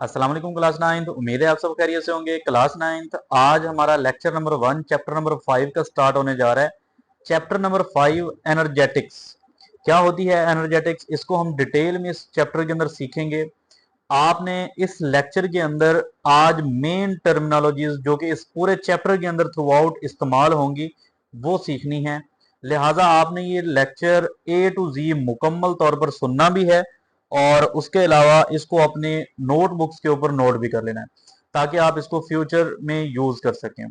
अस्सलाम वालेकुम class 9th। उम्मीद है आप सब खैरियत से होंगे। क्लास 9th आज हमारा लेक्चर नंबर 1 चैप्टर नंबर 5 का स्टार्ट होने जा रहा है। Chapter number 5 energetics. क्या होती है एनर्जेटिक्स, इसको हम डिटेल में इस चैप्टर के अंदर सीखेंगे। आपने इस लेक्चर के अंदर आज मेन टर्मिनोलॉजीज जो कि इस पूरे चैप्टर के अंदर थ्रू आउट इस्तेमाल होंगी वो सीखनी है। लिहाजा आपने ये लेक्चर ए टू जी मुकम्मल तौर पर सुनना भी है और उसके अलावा इसको अपने नोटबुक्स के ऊपर नोट भी कर लेना है ताकि आप इसको फ्यूचर में यूज कर सकें।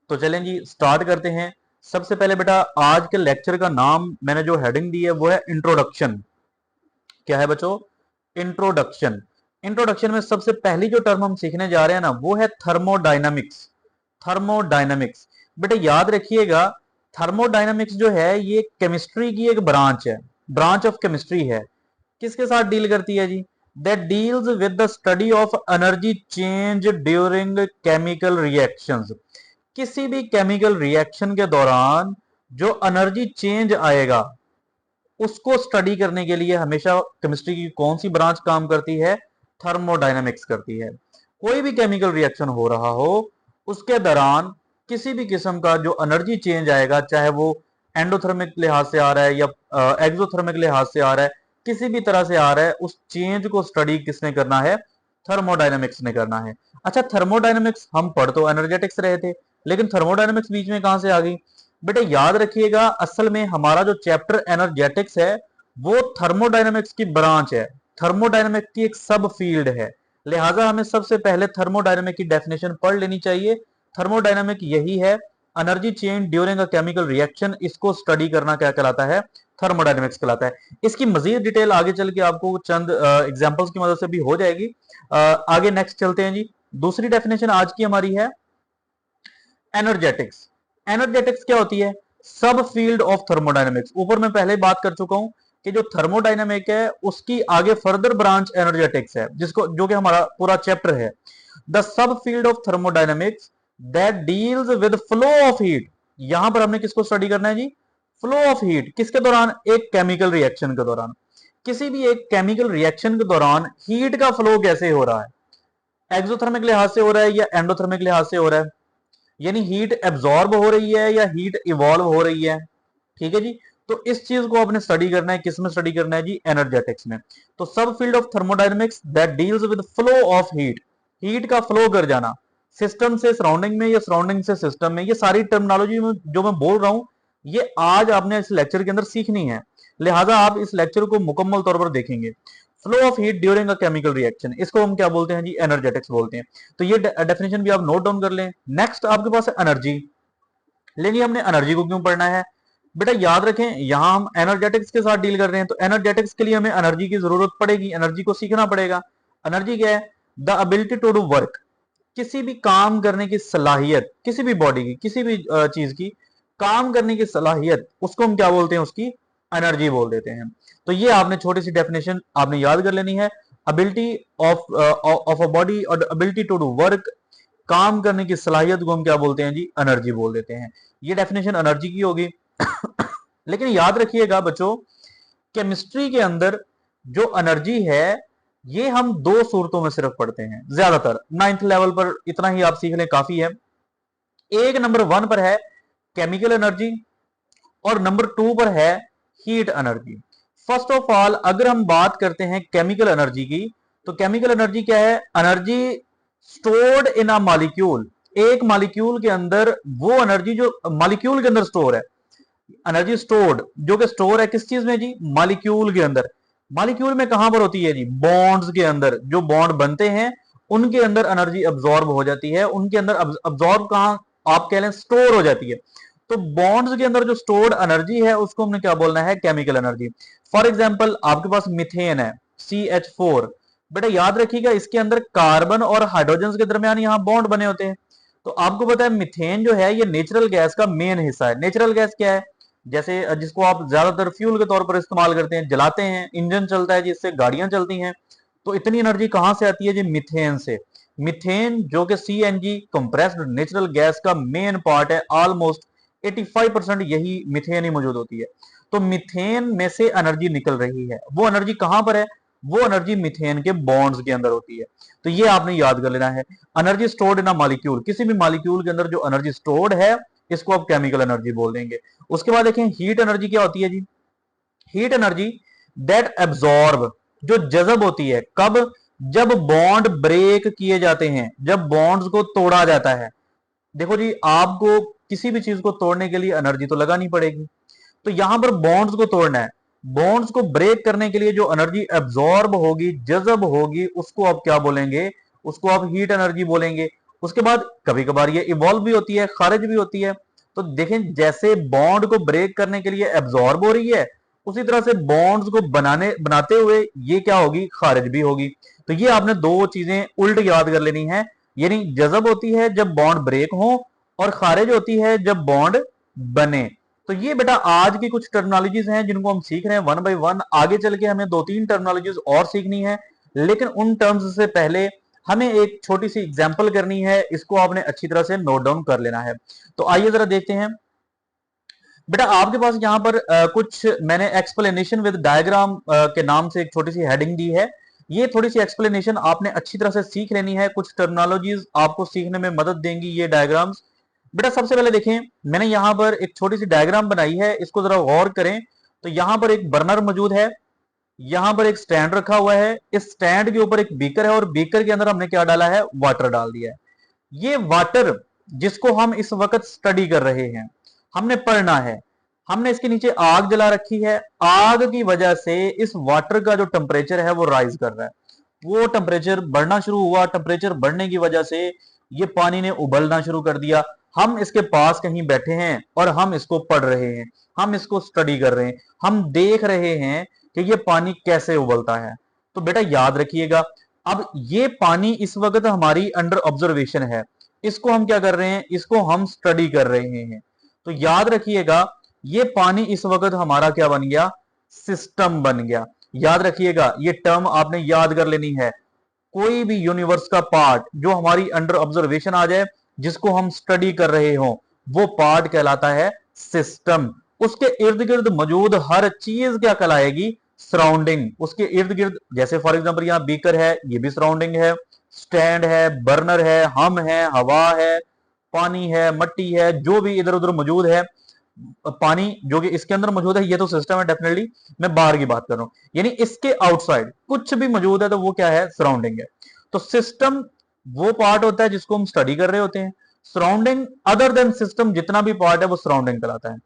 तो चलें जी स्टार्ट करते हैं। सबसे पहले बेटा आज के लेक्चर का नाम मैंने जो हेडिंग दी है वो है इंट्रोडक्शन। क्या है बच्चों? इंट्रोडक्शन। इंट्रोडक्शन में सबसे पहली जो टर्म हम सीखने जा रहे हैं ना वो है थर्मोडायनामिक्स। थर्मोडायनामिक्स बेटा याद रखिएगा, थर्मोडायनामिक्स जो है ये केमिस्ट्री की एक ब्रांच है, ब्रांच ऑफ केमिस्ट्री है। किसके साथ डील करती है जी? That deals with the study of energy change during chemical reactions. किसी भी केमिकल रिएक्शन के दौरान जो एनर्जी चेंज आएगा उसको स्टडी करने के लिए हमेशा केमिस्ट्री की कौन सी ब्रांच काम करती है? थर्मोडायनामिक्स करती है। कोई भी केमिकल रिएक्शन हो रहा हो उसके दौरान किसी भी किस्म का जो एनर्जी चेंज आएगा, चाहे वो एंडोथर्मिक लिहाज से आ रहा है या एक्सोथर्मिक लिहाज से आ रहा है, किसी भी तरह से आ रहा है, उस चेंज को स्टडी किसने करना है? थर्मोडायनामिक्स ने करना है। अच्छा, थर्मोडायनामिक्स हम पढ़ तो एनर्जेटिक्स रहे थे, लेकिन थर्मोडायनामिक्स बीच में कहां से आ गई? बेटा याद रखिएगा, असल में हमारा जो चैप्टर एनर्जेटिक्स है वो थर्मोडायनामिक्स की ब्रांच है, थर्मोडायनामिक्स की एक सब फील्ड है। लिहाजा हमें सबसे पहले थर्मोडायनामिक की डेफिनेशन पढ़ लेनी चाहिए। थर्मोडायनामिक यही है, energy change during a chemical reaction, इसको स्टडी करना क्या कहलाता है? थर्मोडायनामिक्स कहलाता है। इसकी मजीद डिटेल आगे चल के आपको चंद एग्जांपल्स की मदद से भी हो जाएगी। आगे नेक्स्ट चलते हैं जी। दूसरी डेफिनेशन आज की हमारी है एनर्जेटिक्स। एनर्जेटिक्स क्या होती है? सब फील्ड ऑफ थर्मोडायनेमिक्स। ऊपर मैं पहले बात कर चुका हूं कि जो थर्मोडायनेमिक है उसकी आगे फर्दर ब्रांच एनर्जेटिक्स है, जिसको जो कि हमारा पूरा चैप्टर है। The sub field of thermodynamics that deals with flow of heat. यहां पर हमने किसको स्टडी करना है जी? Flow of heat. किसके दौरान? एक केमिकल रिएक्शन के दौरान। किसी भी एक केमिकल रिएक्शन के दौरान हीट का फ्लो कैसे हो रहा है? एक्सोथर्मिक लिहाज से हो रहा है या एंडोथर्मिक लिहाज से हो रहा है? यानी हीट एब्जॉर्ब हो रही है या हीट इवॉल्व हो रही है। ठीक है जी। तो इस चीज को आपने स्टडी करना है, किस में स्टडी करना है जी? एनर्जेटिक्स में। तो सब field of thermodynamics that deals with flow of heat, heat का फ्लो कर जाना सिस्टम से सराउंडिंग में या सराउंडिंग से सिस्टम में। ये सारी टर्मिनोलॉजी जो मैं बोल रहा हूं ये आज आपने इस लेक्चर के अंदर सीखनी है। लिहाजा आप इस लेक्चर को मुकम्मल तौर पर देखेंगे। Flow of heat during a chemical reaction, इसको हम क्या बोलते हैं जी? एनर्जेटिक्स बोलते हैं। तो ये डेफिनेशन भी आप नोट डाउन कर लें। नेक्स्ट आपके पास है एनर्जी। लेकिन हमने एनर्जी को क्यों पढ़ना है? बेटा याद रखें, यहां हम एनर्जेटिक्स के साथ डील कर रहे हैं तो एनर्जेटिक्स के लिए हमें एनर्जी की जरूरत पड़ेगी, एनर्जी को सीखना पड़ेगा। एनर्जी क्या है? The ability to do work, किसी भी काम करने की सलाहियत, किसी भी बॉडी की, किसी भी चीज की काम करने की सलाहियत, उसको हम क्या बोलते हैं? उसकी एनर्जी बोल देते हैं। तो ये आपने छोटी सी डेफिनेशन आपने याद कर लेनी है। एबिलिटी ऑफ अ बॉडी और एबिलिटी टू डू वर्क, काम करने की सलाहियत को हम क्या बोलते हैं जी? एनर्जी बोल देते हैं। ये डेफिनेशन एनर्जी की होगी। लेकिन याद रखिएगा बच्चों, केमिस्ट्री के अंदर जो एनर्जी है ये हम दो सूरतों में सिर्फ पढ़ते हैं ज्यादातर। नाइन्थ लेवल पर इतना ही आप सीख लें काफी है। एक नंबर 1 पर है केमिकल एनर्जी और नंबर 2 पर है heat energy. First of all अगर हम बात करते हैं केमिकल एनर्जी की, तो केमिकल एनर्जी क्या है? Energy stored in a molecule. एक मॉलिक्यूल के अंदर वो एनर्जी जो मॉलिक्यूल के अंदर स्टोर है, एनर्जी स्टोर्ड जो कि स्टोर है किस चीज में जी? मॉलिक्यूल के अंदर। मॉलिक्यूल में कहां पर होती है जी? बॉन्ड्स के अंदर। जो बॉन्ड बनते हैं उनके अंदर एनर्जी अब्जॉर्ब हो जाती है, उनके अंदर अब्जॉर्ब कहां, आप कह लें स्टोर हो जाती है। तो बॉन्ड्स के अंदर जो स्टोर्ड एनर्जी है उसको हमने क्या बोलना है? Chemical energy. फॉर एग्जाम्पल आपके पास मिथेन है, CH4। बेटा याद रखिएगा इसके अंदर कार्बन और हाइड्रोजन के दरमियान यहां बॉन्ड बने होते हैं। तो आपको पता है मिथेन जो है ये नेचुरल गैस का मेन हिस्सा है। नेचुरल गैस क्या है? जैसे जिसको आप ज्यादातर फ्यूल के तौर पर इस्तेमाल करते हैं, जलाते हैं, इंजन चलता है जिससे गाड़ियां चलती हैं। तो इतनी एनर्जी कहां से आती है जी? मिथेन से। मिथेन जो कि CNG कंप्रेस्ड नेचुरल गैस का मेन पार्ट है, ऑलमोस्ट 85% यही मिथेन ही मौजूद होती है। तो मिथेन में से एनर्जी निकल रही है, वो एनर्जी कहां पर है? वो एनर्जी मीथेन के बॉन्ड्स के अंदर होती है। तो ये आपने याद कर लेना है। Energy stored in a molecule, किसी भी मॉलिक्यूल के अंदर जो एनर्जी स्टोर्ड है इसको आप केमिकल एनर्जी बोल देंगे। उसके बाद देखें हीट एनर्जी क्या होती है जी। हीट एनर्जी दैट एब्जॉर्ब, जो जज़ब होती है, कब, जब बॉन्ड ब्रेक किए जाते हैं, जब बॉन्ड्स को तोड़ा जाता है। देखो जी, आपको किसी भी चीज को तोड़ने के लिए एनर्जी तो लगानी पड़ेगी, तो यहां पर बॉन्ड्स को तोड़ना है, बॉन्ड्स को ब्रेक करने के लिए जो एनर्जी एब्जॉर्ब होगी, जज़ब होगी, उसको आप क्या बोलेंगे, उसको आप हीट एनर्जी बोलेंगे। उसके बाद कभी कभार ये इवॉल्व भी होती है, खारिज भी होती है। तो देखें, जैसे बॉन्ड को ब्रेक करने के लिए एब्जॉर्ब हो रही है, उसी तरह से बॉन्ड्स को बनाते हुए ये क्या होगी, खारिज भी होगी। तो ये आपने दो चीजें उल्ट याद कर लेनी है, यानी जज़ब होती है जब बॉन्ड ब्रेक हो, और खारिज होती है जब बॉन्ड बने। तो ये बेटा आज की कुछ टर्मिनोलॉजीज हैं जिनको हम सीख रहे हैं वन बाय वन। आगे चल के हमें दो तीन टर्मिनोलॉजीज और सीखनी है, लेकिन उन टर्म्स से पहले हमें एक छोटी सी एग्जांपल करनी है, इसको आपने अच्छी तरह से नोट डाउन कर लेना है। तो आइए जरा देखते हैं। बेटा आपके पास यहाँ पर कुछ मैंने एक्सप्लेनेशन विद डायग्राम के नाम से एक छोटी सी हेडिंग दी है। ये थोड़ी सी एक्सप्लेनेशन आपने अच्छी तरह से सीख लेनी है, कुछ टर्मिनोलॉजीज आपको सीखने में मदद देंगी ये डायग्राम्स। बेटा सबसे पहले देखें, मैंने यहाँ पर एक छोटी सी डायग्राम बनाई है, इसको जरा गौर करें। तो यहाँ पर एक बर्नर मौजूद है, यहाँ पर एक स्टैंड रखा हुआ है, इस स्टैंड के ऊपर एक बीकर है, और बीकर के अंदर हमने क्या डाला है, वाटर डाल दिया है। ये वाटर जिसको हम इस वक्त स्टडी कर रहे हैं, हमने पढ़ना है, हमने इसके नीचे आग जला रखी है। आग की वजह से इस वाटर का जो टेम्परेचर है वो राइज कर रहा है, वो टेम्परेचर बढ़ना शुरू हुआ। टेम्परेचर बढ़ने की वजह से ये पानी ने उबलना शुरू कर दिया। हम इसके पास कहीं बैठे हैं और हम इसको पढ़ रहे हैं, हम इसको स्टडी कर रहे हैं, हम देख रहे हैं कि ये पानी कैसे उबलता है। तो बेटा याद रखिएगा, अब ये पानी इस वक्त हमारी अंडर ऑब्जर्वेशन है, इसको हम क्या कर रहे हैं, इसको हम स्टडी कर रहे हैं। तो याद रखिएगा, ये पानी इस वक्त हमारा क्या बन गया, सिस्टम बन गया। याद रखिएगा, ये टर्म आपने याद कर लेनी है। कोई भी यूनिवर्स का पार्ट जो हमारी अंडर ऑब्जर्वेशन आ जाए, जिसको हम स्टडी कर रहे हो, वो पार्ट कहलाता है सिस्टम। उसके इर्द गिर्द मौजूद हर चीज क्या कहलाएगी, सराउंडिंग। उसके इर्द गिर्द, जैसे फॉर एग्जांपल यहाँ बीकर है, ये भी सराउंडिंग है, स्टैंड है, बर्नर है, हम है, हवा है, पानी है, मट्टी है, जो भी इधर उधर मौजूद है, पानी जो कि इसके अंदर मौजूद है, ये तो सिस्टम है डेफिनेटली। मैं बाहर की बात कर रहा हूं, यानी इसके आउटसाइड कुछ भी मौजूद है तो वो क्या है, सराउंडिंग है। तो सिस्टम वो पार्ट होता है जिसको हम स्टडी कर रहे होते हैं। सराउंडिंग अदर देन सिस्टम जितना भी पार्ट है वो सराउंडिंग कहलाता है।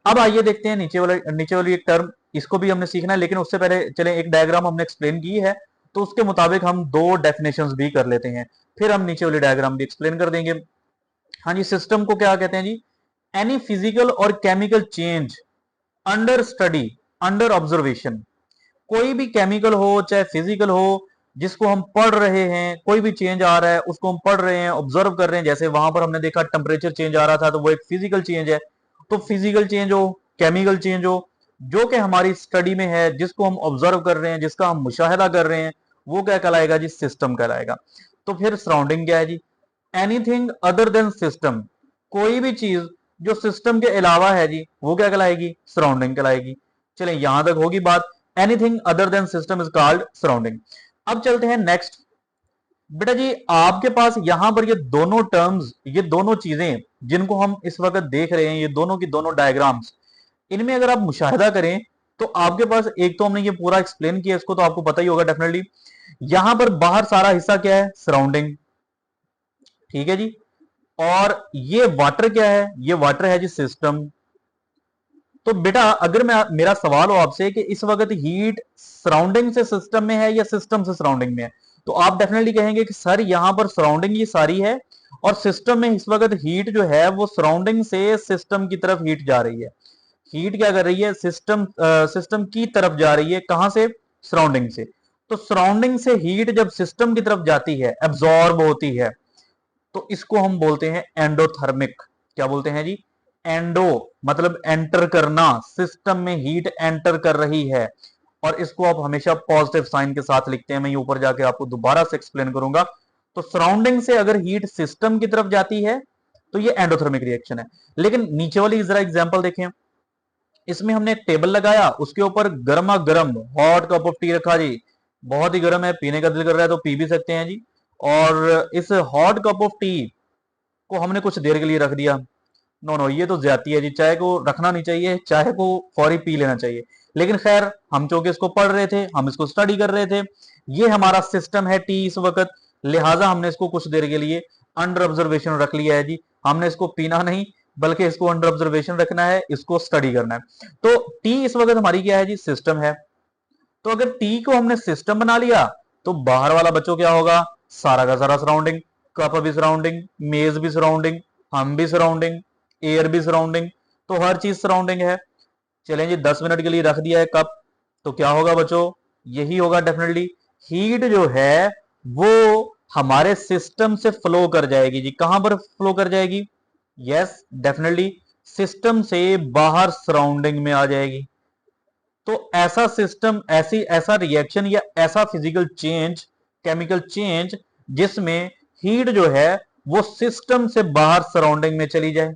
अब आइए देखते हैं नीचे वाली एक टर्म, इसको भी हमने सीखना है, लेकिन उससे पहले चले एक डायग्राम हमने एक्सप्लेन की है, तो उसके मुताबिक हम दो डेफिनेशंस भी कर लेते हैं, फिर हम नीचे वाली डायग्राम भी एक्सप्लेन कर देंगे। हाँ जी, सिस्टम को क्या कहते हैं जी, एनी फिजिकल और chemical change under study, under observation. कोई भी केमिकल हो चाहे फिजिकल हो, जिसको हम पढ़ रहे हैं, कोई भी चेंज आ रहा है उसको हम पढ़ रहे हैं, ऑब्जर्व कर रहे हैं। जैसे वहां पर हमने देखा टेम्परेचर चेंज आ रहा था, तो वो एक फिजिकल चेंज है। तो फिजिकल चेंज हो, केमिकल चेंज हो, जो कि हमारी स्टडी में है, जिसको हम ऑब्जर्व कर रहे हैं, जिसका हम मुशाहिदा कर रहे हैं, वो क्या कहलाएगा जी, सिस्टम कहलाएगा। तो फिर सराउंडिंग क्या है जी, एनीथिंग अदर देन सिस्टम। कोई भी चीज जो सिस्टम के अलावा है जी, वो क्या कहलाएगी, सराउंडिंग कहलाएगी। चले यहां तक होगी बात। Anything other than system is called surrounding. अब चलते हैं नेक्स्ट। बेटा जी आपके पास यहां पर ये दोनों टर्म्स, ये दोनों चीजें जिनको हम इस वक्त देख रहे हैं, ये दोनों की दोनों डायग्राम्स, इनमें अगर आप मुशाहिदा करें तो आपके पास एक तो हमने ये पूरा एक्सप्लेन किया, इसको तो आपको पता ही होगा डेफिनेटली। यहां पर बाहर सारा हिस्सा क्या है, सराउंडिंग, ठीक है जी। और ये वाटर क्या है, ये वाटर है जी सिस्टम। तो बेटा अगर मेरा सवाल हो आपसे कि इस वक्त हीट सराउंडिंग से सिस्टम में है या सिस्टम से सराउंडिंग में है, तो आप डेफिनेटली कहेंगे कि सर यहां पर सराउंडिंग ये सारी है, और सिस्टम में इस वक्त हीट जो है वो सराउंडिंग से सिस्टम की तरफ हीट जा रही है। हीट क्या कर रही है, सिस्टम की तरफ जा रही है, कहां से, सराउंडिंग से। तो सराउंडिंग से हीट जब सिस्टम की तरफ जाती है, एब्जॉर्ब होती है, तो इसको हम बोलते हैं एंडोथर्मिक। क्या बोलते हैं जी, एंडो मतलब एंटर करना, सिस्टम में हीट एंटर कर रही है, और इसको आप हमेशा पॉजिटिव साइन के साथ लिखते हैं। मैं ये ऊपर जाके आपको दोबारा से एक्सप्लेन करूंगा। तो सराउंडिंग से अगर हीट सिस्टम की तरफ जाती है तो ये एंडोथर्मिक रिएक्शन है। लेकिन नीचे वाली जरा एग्जांपल देखें, इसमें हमने एक टेबल लगाया, उसके ऊपर गर्मा गर्म हॉट कप ऑफ टी रखा जी, बहुत ही गर्म है, पीने का दिल कर रहा है तो पी भी सकते हैं जी। और इस हॉट कप ऑफ टी को हमने कुछ देर के लिए रख दिया, नो नो, ये तो ज्यादती है जी। चाय को रखना नहीं चाहिए, चाय को फौरी पी लेना चाहिए। लेकिन खैर, हम चूंकि इसको पढ़ रहे थे, हम इसको स्टडी कर रहे थे, ये हमारा सिस्टम है टी इस वक्त, लिहाजा हमने इसको कुछ देर के लिए अंडर ऑब्जर्वेशन रख लिया है जी। हमने इसको पीना नहीं, बल्कि इसको अंडर ऑब्जर्वेशन रखना है, इसको स्टडी करना है। तो टी इस वक्त हमारी क्या है जी, सिस्टम है। तो अगर टी को हमने सिस्टम बना लिया, तो बाहर वाला बच्चों क्या होगा, सारा का सारा सराउंडिंग, कप भी सराउंडिंग, मेज भी सराउंडिंग, हम भी सराउंडिंग, एयर भी सराउंडिंग, तो हर चीज सराउंडिंग है। चलें जी, 10 मिनट के लिए रख दिया है कप, तो क्या होगा बच्चों, यही होगा डेफिनेटली। हीट जो है वो हमारे सिस्टम से फ्लो कर जाएगी जी। कहां पर फ्लो कर जाएगी, यस डेफिनेटली सिस्टम से बाहर सराउंडिंग में आ जाएगी। तो ऐसा सिस्टम, ऐसा रिएक्शन या ऐसा फिजिकल चेंज, केमिकल चेंज, जिसमें हीट जो है वो सिस्टम से बाहर सराउंडिंग में चली जाए,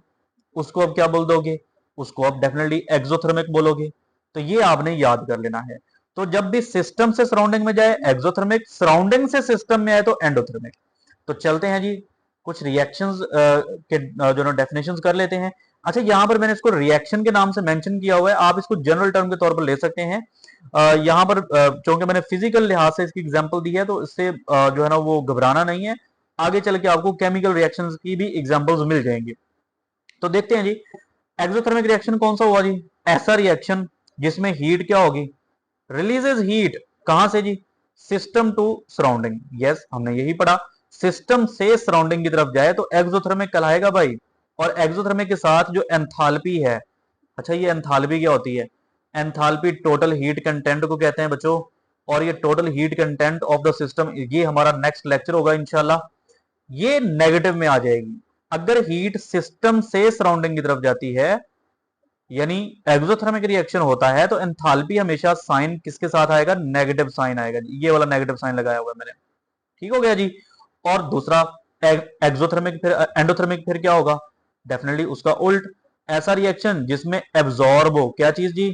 उसको अब क्या बोल दोगे, उसको अब डेफिनेटली एक्सोथर्मिक बोलोगे। तो ये आपने याद कर लेना है। तो जब भी सिस्टम से सराउंडिंग में जाए एक्सोथर्मिक, सराउंडिंग से सिस्टम में आए तो एंडोथर्मिक। तो चलते हैं जी, कुछ रिएक्शंस के जो डेफिनेशंस कर लेते हैं। अच्छा, यहां पर मैंने इसको रिएक्शन के नाम से मेंशन किया हुआ है, आप इसको जनरल टर्म के तौर पर ले सकते हैं। यहां पर क्योंकि मैंने फिजिकल लिहाज से इसकी एग्जांपल दी है, तो इससे जो है ना वो घबराना नहीं है, आगे चल के आपको केमिकल रिएक्शंस की भी एग्जांपल्स मिल जाएंगे। तो देखते हैं जी, एक्सोथर्मिक रिएक्शन कौन सा हुआ जी, ऐसा रिएक्शन जिसमें हीट क्या होगी, रिलीजेस हीट, कहां से जी, सिस्टम टू सराउंडिंग। यस, हमने यही पढ़ा, सिस्टम से सराउंडिंग की तरफ जाए तो एक्सोथर्मिक कहलाएगा भाई। और एक्सोथर्मिक के साथ जो एंथैल्पी है, अच्छा ये एंथैल्पी क्या होती है, एंथैल्पी टोटल हीट कंटेंट को कहते हैं बच्चों। और ये total heat content of the system, ये हमारा नेक्स्ट लेक्चर होगा इंशाल्लाह, ये नेगेटिव में आ जाएगी। अगर हीट सिस्टम से सराउंडिंग की तरफ जाती है, यानी एक्सोथर्मिक रिएक्शन होता है, तो एंथैल्पी हमेशा साइन किसके साथ आएगा, नेगेटिव साइन आएगा। ये वाला नेगेटिव साइन लगाया हुआ है मैंने, ठीक हो गया जी। और दूसरा एक्सोथर्मिक, फिर एंडोथर्मिक फिर क्या होगा, डेफिनेटली उसका उल्ट, ऐसा रिएक्शन जिसमें एब्जॉर्ब हो क्या चीज जी,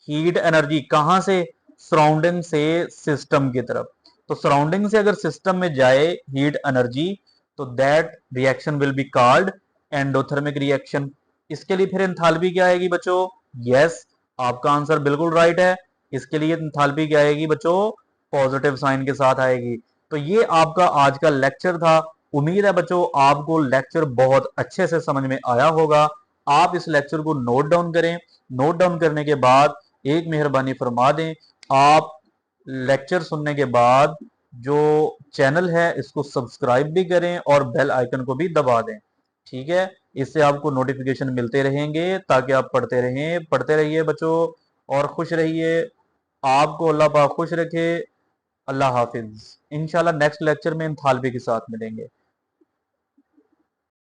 हीट एनर्जी, कहां से, सराउंडिंग से सिस्टम की तरफ। तो सराउंडिंग से अगर सिस्टम में जाए हीट एनर्जी, तो that reaction will be called endothermic reaction. इसके लिए फिर एंथैल्पी क्या आएगी बच्चों, यस आपका आंसर बिल्कुल राइट है। इसके लिए एंथैल्पी क्या आएगी बच्चों, पॉजिटिव साइन के साथ आएगी। तो ये आपका आज का लेक्चर था। उम्मीद है बच्चों आपको लेक्चर बहुत अच्छे से समझ में आया होगा। आप इस लेक्चर को नोट डाउन करें, नोट डाउन करने के बाद एक मेहरबानी फरमा दें, आप लेक्चर सुनने के बाद जो चैनल है इसको सब्सक्राइब भी करें और बेल आइकन को भी दबा दें, ठीक है। इससे आपको नोटिफिकेशन मिलते रहेंगे, ताकि आप पढ़ते रहें, पढ़ते रहिए बच्चों और खुश रहिए। आपको अल्लाह पाक खुश रखे। अल्लाह हाफिज। इंशाल्लाह नेक्स्ट लेक्चर में एंथैल्पी के साथ मिलेंगे।